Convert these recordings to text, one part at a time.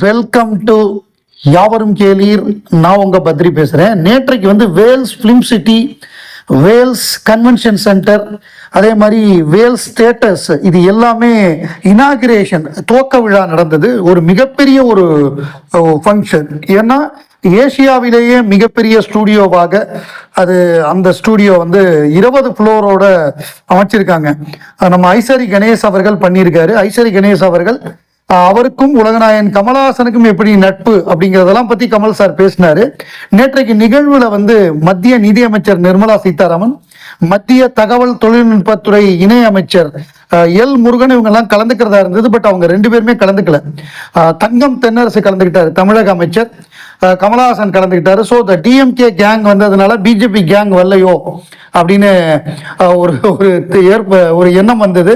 Welcome to யாவரும் கேளீர். நான் உங்க பத்ரி பேசுறேன். நேற்றைக்கு வந்து Vels film city, Vels convention centre, அதே மாதிரி வேல்ஸ் தியேட்டர்ஸ், இது எல்லாமே இனாகிரேஷன் துவக்க விழா நடந்தது. ஒரு மிகப்பெரிய ஒரு ஃபங்க்ஷன். ஏன்னா ஏசியாவிலேயே மிகப்பெரிய ஸ்டூடியோவாக அந்த ஸ்டூடியோ வந்து 20 ஃப்ளோரோட அமைச்சிருக்காங்க. நம்ம ஐசரி கணேஷ் அவர்கள் பண்ணியிருக்காரு. ஐசரி கணேஷ் அவர்கள் அவருக்கும் உலகநாயகன் கமலஹாசனுக்கும் எப்படி நட்பு அப்படிங்கிறதெல்லாம் பத்தி கமல் சார் பேசினாரு. நேற்றைக்கு நிகழ்வுல வந்து மத்திய நிதியமைச்சர் நிர்மலா சீதாராமன், மத்திய தகவல் தொழில்நுட்பத்துறை இணை அமைச்சர் எல் முருகன் இவங்க எல்லாம் கலந்துக்கிறதா இருந்தது. பட் அவங்க 2 பேருமே கலந்துக்கல. தங்கம் தென்னரசு கலந்துக்கிட்டாரு, தமிழக அமைச்சர். கமலஹாசன் கலந்துக்கிட்டாரு. ஸோ த டிஎம்கே கேங் வந்ததுனால பிஜேபி கேங் வரலையோ அப்படின்னு ஒரு எண்ணம் வந்தது.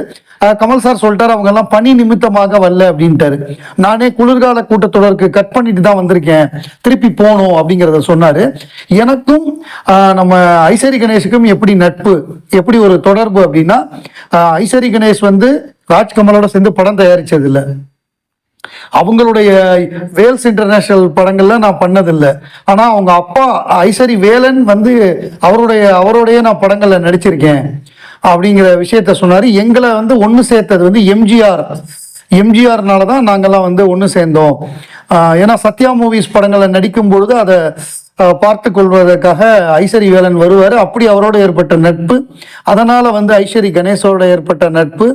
கமல் சார் சொல்லிட்டாரு, அவங்க எல்லாம் பணி நிமித்தமாக வரல அப்படின்ட்டாரு. நானே குளிர்கால கூட்டத்தொடருக்கு கட் பண்ணிட்டு தான் வந்திருக்கேன், திருப்பி போகணும் அப்படிங்கிறத சொன்னாரு. எனக்கும் நம்ம ஐசரி கணேஷுக்கும் எப்படி நட்பு, எப்படி ஒரு தொடர்பு அப்படின்னா, ஐசரி கணேஷ் வந்து ராஜ்கமலோட சேர்ந்து படம் தயாரிச்சது இல்லை. அவங்களுடைய வேல்ஸ் இன்டர்நேஷனல் படங்கள்ல நான் பண்ணதில்லை. ஆனா அவங்க அப்பா ஐசரி வேலன் வந்து அவருடைய நான் படங்கள்ல நடிச்சிருக்கேன் அப்படிங்கிற விஷயத்த சொன்னாரு. எங்களை வந்து ஒன்று சேர்த்தது வந்து எம்ஜிஆர்னால தான் நாங்கெல்லாம் வந்து ஒன்று சேர்ந்தோம். ஏன்னா சத்யா மூவிஸ் படங்களை நடிக்கும் பொழுது அதை பார்த்து கொள்வதற்காக ஐசரி வேலன் வருவார். அப்படி அவரோட ஏற்பட்ட நட்பு, அதனால வந்து ஐசரி கணேஷோட ஏற்பட்ட நட்பு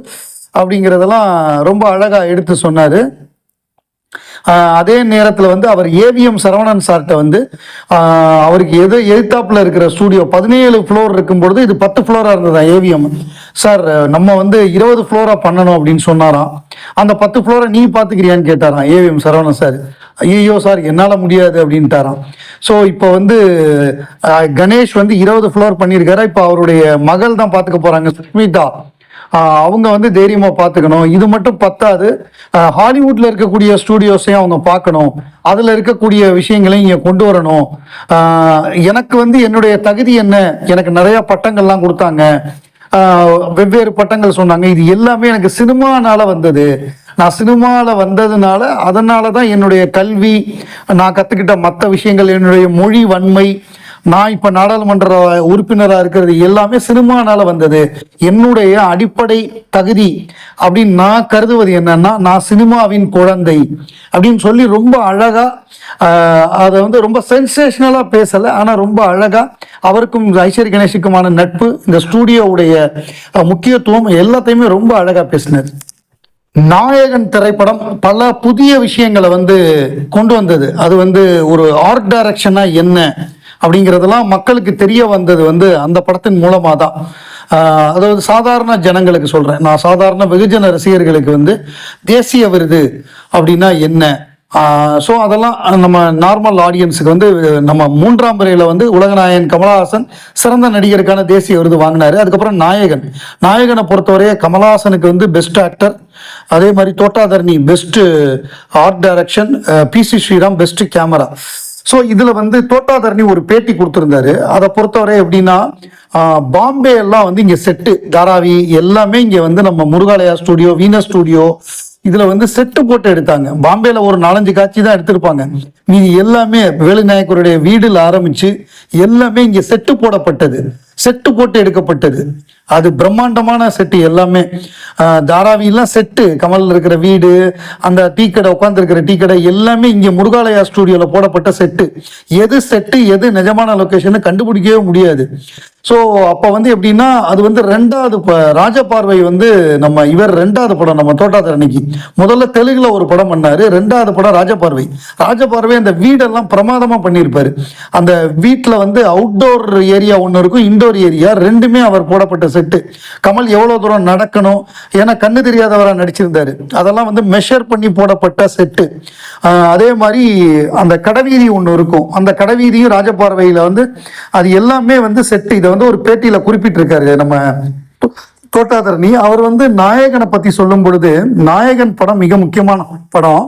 அப்படிங்கிறதெல்லாம் ரொம்ப அழகா எடுத்து சொன்னாரு. அதே நேரத்தில் வந்து அவர் ஏவிஎம் சரவணன் சார்கிட்ட வந்து அவருக்கு எதிர்த்தாப்புல இருக்கிற ஸ்டூடியோ 17 ஃப்ளோர் இருக்கும்பொழுது இது 10 ஃப்ளோரா இருந்ததா. ஏவிஎம் சார் நம்ம வந்து 20 ஃப்ளோரா பண்ணணும் அப்படின்னு சொன்னாராம். அந்த 10 ஃப்ளோரை நீ பார்த்துக்கிறியான்னு கேட்டாராம் ஏவிஎம் சரவணன் சார். ஐயோ சார் என்னால் முடியாது அப்படின்ட்டாராம். ஸோ இப்போ வந்து கணேஷ் வந்து 20 ஃப்ளோர் பண்ணியிருக்காரு. இப்போ அவருடைய மகள் தான் பார்த்துக்க போறாங்க, சுஷ்மிதா. அவங்க வந்து தைரியமா பார்த்துக்கணும். இது மட்டும் பத்தாது, ஹாலிவுட்ல இருக்கக்கூடிய ஸ்டூடியோஸையும் அவங்க பார்க்கணும், அதுல இருக்கக்கூடிய விஷயங்களையும் இங்க கொண்டு வரணும். எனக்கு வந்து என்னுடைய தகுதி என்ன, எனக்கு நிறைய பட்டங்கள்லாம் கொடுத்தாங்க, வெவ்வேறு பட்டங்கள் சொன்னாங்க. இது எல்லாமே எனக்கு சினிமானால வந்தது. நான் சினிமாவில் வந்ததுனால அதனால தான் என்னுடைய கல்வி, நான் கற்றுக்கிட்ட மற்ற விஷயங்கள், என்னுடைய மொழி வன்மை, நான் இப்போ நாடாளுமன்ற உறுப்பினராக இருக்கிறது எல்லாமே சினிமானால வந்தது. என்னுடைய அடிப்படை தகுதி அப்படின்னு நான் கருதுவது என்னன்னா, நான் சினிமாவின் குழந்தை அப்படின்னு சொல்லி ரொம்ப அழகா அதை வந்து ரொம்ப சென்சேஷனலாக பேசலை, ஆனால் ரொம்ப அழகா அவருக்கும் ஐஸ்வரி கணேஷுக்குமான நட்பு, இந்த ஸ்டூடியோவுடைய முக்கியத்துவம் எல்லாத்தையுமே ரொம்ப அழகா பேசினார். நாயகன் திரைப்படம் பல புதிய விஷயங்களை வந்து கொண்டு வந்தது. அது வந்து ஒரு ஆர்ட் டைரக்ஷனா என்ன அப்படிங்கிறதெல்லாம் மக்களுக்கு தெரிய வந்தது வந்து அந்த படத்தின் மூலமாக தான். அதாவது சாதாரண ஜனங்களுக்கு சொல்கிறேன், நான் சாதாரண வெகுஜன ரசிகர்களுக்கு வந்து தேசிய விருது அப்படின்னா என்ன, ஸோ அதெல்லாம் நம்ம நார்மல் ஆடியன்ஸுக்கு வந்து நம்ம 3ஆம் பிறையில் வந்து உலகநாயகன் கமலஹாசன் சிறந்த நடிகருக்கான தேசிய விருது வாங்கினாரு. அதுக்கப்புறம் நாயகனை பொறுத்தவரையே கமலஹாசனுக்கு வந்து பெஸ்ட் ஆக்டர், அதே மாதிரி Thotatharani best art direction, PC Sreeram best camera. So இதில் வந்து தோட்டாதர்ணி ஒரு பேட்டி கொடுத்துருந்தாரு. அதை பொறுத்தவரை எப்படின்னா, பாம்பே எல்லாம் வந்து இங்கே செட்டு, தாராவி எல்லாமே இங்கே வந்து நம்ம முருகாலயா ஸ்டூடியோ, வீனஸ் ஸ்டூடியோ, இதில் வந்து செட்டு போட்டு எடுத்தாங்க. பாம்பேல ஒரு 4-5 காட்சி தான் எடுத்திருப்பாங்க. மீதி எல்லாமே வேலுநாயக்கருடைய வீடுல ஆரம்பிச்சு எல்லாமே இங்கே செட்டு போடப்பட்டது, செட்டு போட்டு எடுக்கப்பட்டது. அது பிரம்மாண்டமான செட்டு எல்லாமே. தாராவிலாம் செட்டு, கமல் இருக்கிற வீடு, அந்த டீ கடை, உட்கார்ந்து இருக்கிற டீ கடை எல்லாமே இங்கே முருகாலயா ஸ்டூடியோவில் போடப்பட்ட செட்டு. எது செட்டு எது நிஜமான லொக்கேஷன் கண்டுபிடிக்கவே முடியாது. ஸோ அப்போ வந்து எப்படின்னா, அது வந்து 2வது ராஜபார்வை வந்து நம்ம இவர் 2வது படம் நம்ம தோட்டாதரணிக்கு. முதல்ல தெலுங்குல ஒரு படம் பண்ணாரு, 2வது படம் ராஜபார்வை அந்த வீடெல்லாம் பிரமாதமா பண்ணியிருப்பாரு. அந்த வீட்டில் வந்து அவுட்டோர் ஏரியா ஒன்று இருக்கும், இன்டோர் ஏரியா, ரெண்டுமே அவர் போடப்பட்ட செட்டு. கமல் எவ்வளோ தூரம் நடக்கணும், ஏன்னா கண்ணு தெரியாதவராக நடிச்சிருந்தாரு, அதெல்லாம் வந்து மெஷர் பண்ணி போடப்பட்ட செட்டு. அதே மாதிரி அந்த கடைவீதி ஒன்று இருக்கும், அந்த கடைவீதியும் ராஜபார்வையில் வந்து அது எல்லாமே வந்து செட்டு. இதை வந்து ஒரு பேட்டியில குறிப்பிட்டிருக்காரு நம்ம தோட்டாதரணி. அவர் வந்து நாயகனை பத்தி சொல்லும் பொழுது, நாயகன் படம் மிக முக்கியமான படம்.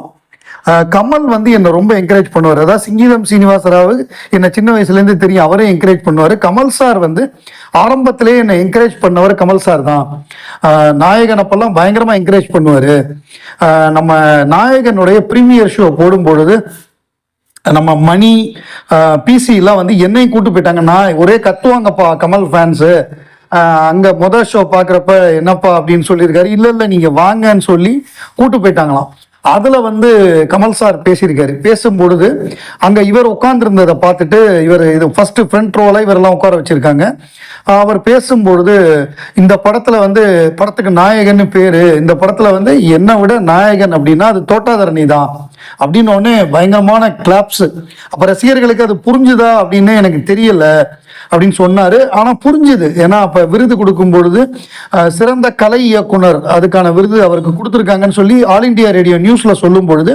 கமல் வந்து என்னை ரொம்ப என்கரேஜ் பண்ணுவார். அதாவது சிங்கீதம் சீனிவாசராவ் என்னை சின்ன வயசுலேருந்து தெரியும், அவரே என்கரேஜ் பண்ணுவார். கமல் சார் வந்து ஆரம்பத்திலே என்னை என்கரேஜ் பண்ணவர் கமல் சார் தான். நாயகன் அப்பெல்லாம் பயங்கரமாக என்கரேஜ் பண்ணுவார். நம்ம நாயகனுடைய ப்ரீமியர் ஷோ போடும் பொழுது நம்ம மணி பிசிலாம் வந்து என்னையும் கூட்டு போயிட்டாங்க. நான் ஒரே கத்துவாங்கப்பா கமல் ஃபேன்ஸு, அங்கே முதல் ஷோ பார்க்குறப்ப என்னப்பா அப்படின்னு சொல்லியிருக்காரு. இல்லை இல்லை நீங்கள் வாங்கன்னு சொல்லி கூட்டு போயிட்டாங்களாம். அதில் வந்து கமல் சார் பேசியிருக்காரு. பேசும்பொழுது அங்கே இவர் உட்காந்துருந்ததை பார்த்துட்டு இவர் இது ஃபர்ஸ்ட் ஃப்ரண்ட் ரோவில் இவரெல்லாம் உட்கார வச்சுருக்காங்க. அவர் பேசும்பொழுது இந்த படத்தில் வந்து படத்துக்கு நாயகன்னு பேர், இந்த படத்தில் வந்து என்னை விட நாயகன் அப்படின்னா அது தோட்டாதரணி தான் அப்படின்னு ஒன்று பயங்கரமான கிளாப்ஸு. அப்போ ரசிகர்களுக்கு அது புரிஞ்சுதா அப்படின்னு எனக்கு தெரியல அப்படின்னு சொன்னார். ஆனால் புரிஞ்சுது. ஏன்னா அப்போ விருது கொடுக்கும் பொழுது சிறந்த கலை இயக்குனர் அதுக்கான விருது அவருக்கு கொடுத்துருக்காங்கன்னு சொல்லி ஆல் இண்டியா ரேடியோ நியூஸில் சொல்லும் பொழுது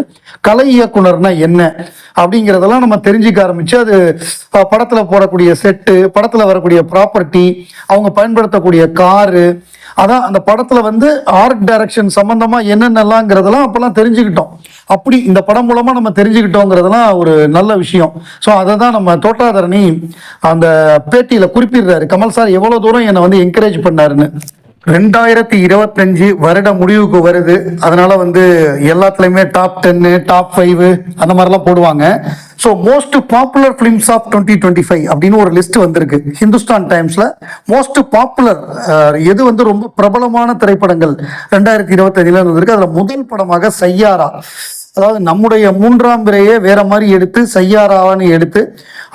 கலை இயக்குனர்னா என்ன அப்படிங்கிறதெல்லாம் நம்ம தெரிஞ்சுக்க ஆரம்பிச்சு, அது படத்தில் போடக்கூடிய செட்டு, படத்தில் வரக்கூடிய ப்ராப்பர்ட்டி, அவங்க பயன்படுத்தக்கூடிய காரு, அதான் அந்த படத்தில் வந்து ஆர்ட் டைரக்ஷன் சம்மந்தமாக என்னென்னலாங்கிறதெல்லாம் அப்போல்லாம் தெரிஞ்சுக்கிட்டோம். அப்படி இந்த படம் மூலமாக நம்ம தெரிஞ்சுக்கிட்டோங்கிறதெல்லாம் ஒரு நல்ல விஷயம். ஸோ அதை தான் நம்ம தோட்டாதரணி அந்த பேட்டியில் குறிப்பிடுறாரு. கமல் சார் எவ்வளோ தூரம் என்னை வந்து என்கரேஜ் பண்ணாருன்னு. 2025 வருட முடிவுக்கு வருது. அதனால வந்து எல்லாத்துலேயுமே டாப் 10 டாப் 5 அந்த மாதிரிலாம் போடுவாங்க. So most popular films of 2025 அப்படின்னு ஒரு லிஸ்ட் வந்திருக்கு ஹிந்துஸ்தான் டைம்ஸில். மோஸ்ட் பாப்புலர் எது வந்து ரொம்ப பிரபலமான திரைப்படங்கள் 2025 வந்திருக்கு. அதில் முதல் படமாக சையாரா, அதாவது நம்முடைய மூன்றாம் பிறையே வேற மாதிரி எடுத்து சையாராவான்னு எடுத்து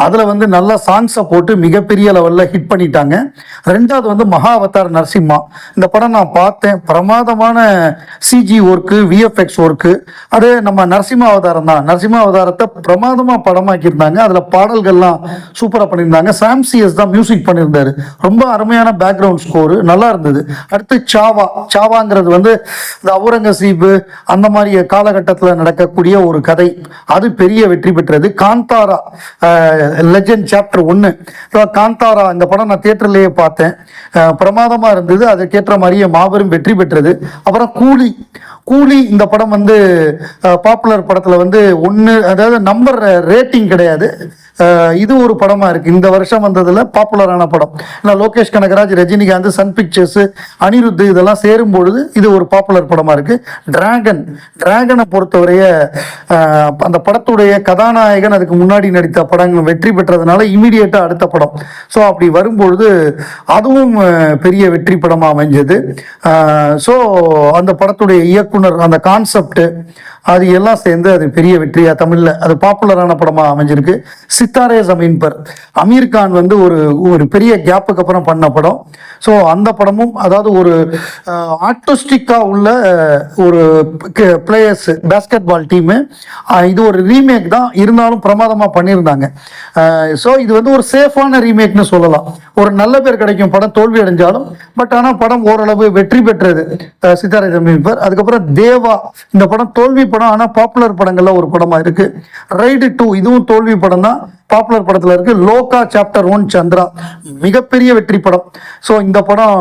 அதில் வந்து நல்ல சாங்ஸை போட்டு மிகப்பெரிய லெவலில் ஹிட் பண்ணிட்டாங்க. ரெண்டாவது வந்து மகா அவதார் நரசிம்மா. இந்த படம் நான் பார்த்தேன். பிரமாதமான சிஜி ஒர்க்கு, விஎஃப்எக்ஸ் ஒர்க்கு. அது நம்ம நரசிம்மா அவதாரம் தான். நரசிம்மா அவதாரத்தை பிரமாதமாக படமாக்கியிருந்தாங்க. அதில் பாடல்கள்லாம் சூப்பராக பண்ணியிருந்தாங்க. சாம்சிஎஸ் தான் மியூசிக் பண்ணியிருந்தாரு. ரொம்ப அருமையான பேக்ரவுண்ட் ஸ்கோரு, நல்லா இருந்தது. அடுத்து சாவா. சாவாங்கிறது வந்து இந்த அவுரங்கசீப் அந்த மாதிரி காலகட்டத்தில் நடக்கக்கூடிய ஒரு கதை. அது பெரிய வெற்றி பெற்றது. Kantara legend chapter 1. காந்தாரா இந்த படம் நான் தியேட்டர்லேயே பார்த்தேன். பிரமாதமாக இருந்தது. அதுக்கேற்ற மாதிரியே மாபெரும் வெற்றி பெற்றது. அப்புறம் கூலி. கூலி இந்த படம் வந்து பாப்புலர் படத்தில் வந்து 1, அதாவது நம்பர் ரேட்டிங் கிடையாது. இது ஒரு படமாக இருக்குது இந்த வருஷம் வந்ததில் பாப்புலரான படம். இல்லை லோகேஷ் கனகராஜ், ரஜினிகாந்த், சன் பிக்சர்ஸு, அனிருத் இதெல்லாம் சேரும்பொழுது இது ஒரு பாப்புலர் படமாக இருக்குது. டிராகனை பொறுத்தவரைய அந்த படத்துடைய கதாநாயகன் அதுக்கு முன்னாடி நடித்த படங்கள் வெற்றி பெற்றதுனால இமீடியட்டாக அடுத்த படம். ஸோ அப்படி வரும்பொழுது அதுவும் பெரிய வெற்றி படமாக அமைஞ்சது. ஸோ அந்த படத்துடைய இயக்குனர், அந்த கான்செப்ட், அது எல்லாம் சேர்ந்து அது பெரிய வெற்றியாக தமிழில் அது பாப்புலரான படமாக அமைஞ்சிருக்கு. சித்தாரே ஜமீன் பர், அமீர் கான் வந்து ஒரு பெரிய கேப்புக்கு அப்புறம் பண்ண படம். ஸோ அந்த படமும் அதாவது ஒரு ஆர்டிஸ்டிக்காக உள்ள ஒரு பிளேயர்ஸ், பேஸ்கெட் பால் டீமு. இது ஒரு ரீமேக் தான், இருந்தாலும் பிரமாதமாக பண்ணியிருந்தாங்க. ஸோ இது வந்து ஒரு சேஃபான ரீமேக்னு சொல்லலாம். ஒரு நல்ல பேர் கிடைக்கும் படம் தோல்வி அடைஞ்சாலும். பட் ஆனால் படம் ஓரளவு வெற்றி பெற்றது சித்தாரே ஜமீன் பர். அதுக்கப்புறம் தேவா, இந்த படம் தோல்வி படம், ஆனால் பாப்புலர் படங்கள்ல ஒரு படமாக இருக்கு. ரைடு 2 இதுவும் தோல்வி படம் தான், பாப்புலர் படத்தில் இருக்கு. லோகா சாப்டர் 1 சந்திரா மிகப்பெரிய வெற்றி படம். ஸோ இந்த படம்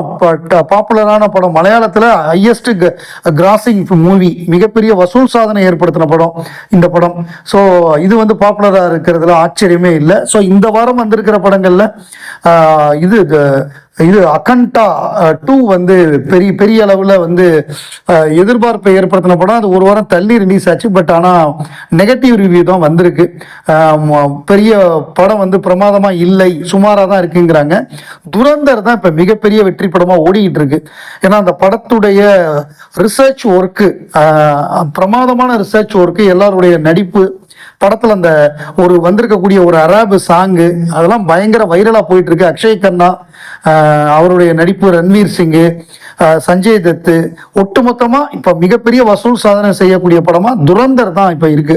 பாப்புலரான படம். மலையாளத்தில் ஹையஸ்ட் கிராசிங் மூவி, மிகப்பெரிய வசூல் சாதனை ஏற்படுத்தின படம் இந்த படம். ஸோ இது வந்து பாப்புலராக இருக்கிறதுல ஆச்சரியமே இல்லை. ஸோ இந்த வாரம் வந்திருக்கிற படங்கள்ல இது அகண்டா 2 வந்து பெரிய அளவில் வந்து எதிர்பார்ப்பை ஏற்படுத்தின படம். அது ஒரு வாரம் தள்ளி ரிலீஸ் ஆச்சு. பட் ஆனால் நெகட்டிவ் ரிவ்யூ தான் வந்திருக்கு. பெரிய படம் வந்து பிரமாதமாக இல்லை, சுமாராக தான் இருக்குங்கிறாங்க. துரந்தர் தான் இப்போ மிகப்பெரிய வெற்றி படமாக ஓடிக்கிட்டு இருக்கு. ஏன்னா அந்த படத்துடைய ரிசர்ச் ஒர்க்கு, பிரமாதமான ரிசர்ச் ஒர்க்கு, எல்லாருடைய நடிப்பு, படத்தில் அந்த ஒரு வந்திருக்கக்கூடிய ஒரு அராபு சாங்கு அதெல்லாம் பயங்கர வைரலாக போயிட்டு இருக்கு. அக்ஷய் கண்ணா அவருடைய நடிப்பு, ரன்வீர் சிங்கு, சஞ்சய் தத்து, ஒட்டுமொத்தமாக இப்போ மிகப்பெரிய வசூல் சாதனை செய்யக்கூடிய படமாக துரந்தர் தான் இப்போ இருக்கு.